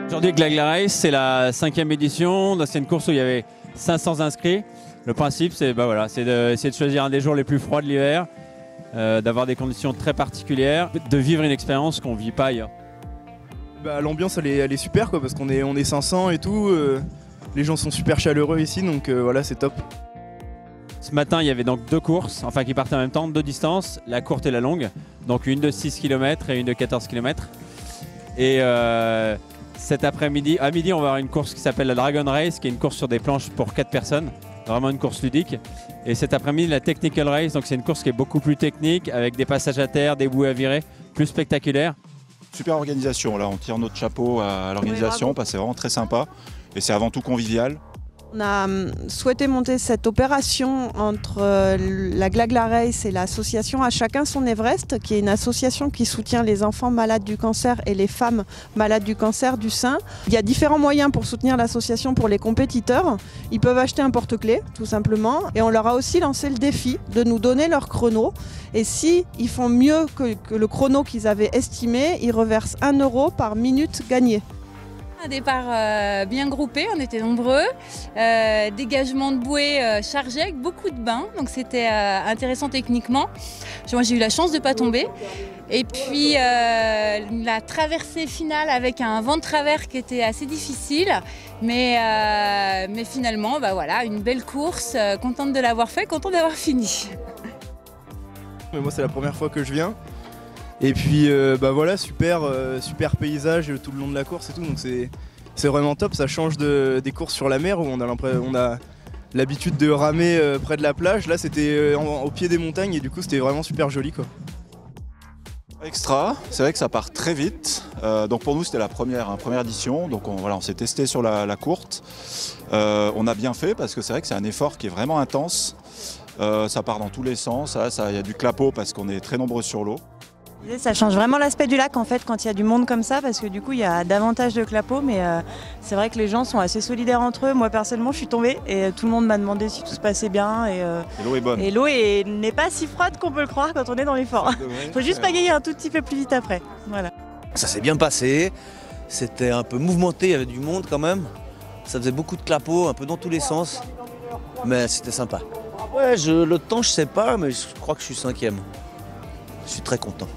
Aujourd'hui, Glagla Race, c'est la 5e édition. C'est une course où il y avait 500 inscrits. Le principe, c'est d'essayer de choisir un des jours les plus froids de l'hiver, d'avoir des conditions très particulières, de vivre une expérience qu'on ne vit pas ailleurs. L'ambiance elle est super quoi, parce qu'on est 500 et tout. Les gens sont super chaleureux ici, donc voilà, c'est top. Ce matin, il y avait donc deux courses, enfin qui partaient en même temps, deux distances, la courte et la longue. Donc une de 6 km et une de 14 km. Et cet après-midi, à midi, on va avoir une course qui s'appelle la Dragon Race, qui est une course sur des planches pour 4 personnes. Vraiment une course ludique. Et cet après-midi, la Technical Race, donc c'est une course qui est beaucoup plus technique, avec des passages à terre, des bouées à virer, plus spectaculaire. Super organisation, là on tire notre chapeau à l'organisation parce que c'est vraiment très sympa et c'est avant tout convivial. On a souhaité monter cette opération entre la Glagla Race et l'association À Chacun Son Everest, qui est une association qui soutient les enfants malades du cancer et les femmes malades du cancer du sein. Il y a différents moyens pour soutenir l'association pour les compétiteurs. Ils peuvent acheter un porte-clés, tout simplement, et on leur a aussi lancé le défi de nous donner leur chrono. Et si ils font mieux que le chrono qu'ils avaient estimé, ils reversent 1 € par minute gagnée. Un départ bien groupé, on était nombreux, dégagement de bouée chargé avec beaucoup de bains, donc c'était intéressant techniquement. Moi j'ai eu la chance de ne pas tomber. Et puis la traversée finale avec un vent de travers qui était assez difficile, mais finalement voilà, une belle course, contente de l'avoir fait, contente d'avoir fini. Mais moi c'est la première fois que je viens. Et puis voilà, super paysage tout le long de la course et tout, donc c'est vraiment top. Ça change des courses sur la mer où on a l'habitude de ramer près de la plage. Là c'était au pied des montagnes et du coup c'était vraiment super joli quoi. Extra, c'est vrai que ça part très vite. Donc pour nous c'était la première édition, donc on s'est testé sur la courte. On a bien fait parce que c'est vrai que c'est un effort qui est vraiment intense. Ça part dans tous les sens, il y a du clapot parce qu'on est très nombreux sur l'eau. Ça change vraiment l'aspect du lac en fait quand il y a du monde comme ça, parce que du coup il y a davantage de clapots, mais c'est vrai que les gens sont assez solidaires entre eux. Moi personnellement je suis tombée et tout le monde m'a demandé si tout se passait bien et l'eau est bonne. Et l'eau n'est pas si froide qu'on peut le croire quand on est dans l'effort. Il faut juste pagayer un tout petit peu plus vite après. Voilà. Ça s'est bien passé, c'était un peu mouvementé, il y avait du monde quand même. Ça faisait beaucoup de clapots, un peu dans tous les sens, mais c'était sympa. Ouais, le temps je sais pas, mais je crois que je suis 5e. Je suis très content.